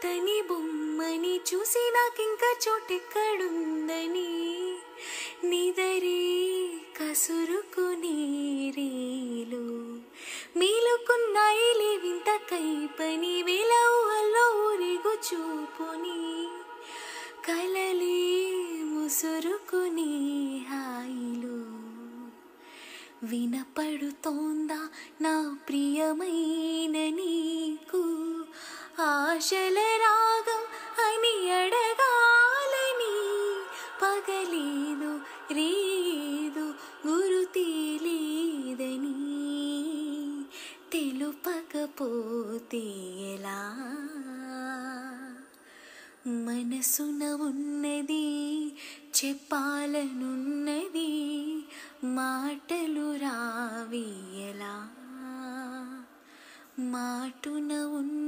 అతని బొమ్మని చూసి నాకింక చోటెక్కడుందని నిదరే కసురుకుని రీలు మేలుకున్నాయిలే వింత కైపని వేల ఊహల్లో ఊరిగు చూపుని కలలే ముసురుకుని హాయిలు వినపడుతోందా నా ప్రియమైన నీకు ఆశల రాగం అని అడగాలని పగలేదు రేదు గురుతే లేదని తెలుపకపోతే ఎలా మనసున ఉన్నది చెప్పాలనున్నది మాటలు రావి ఎలా మాటున ఉన్న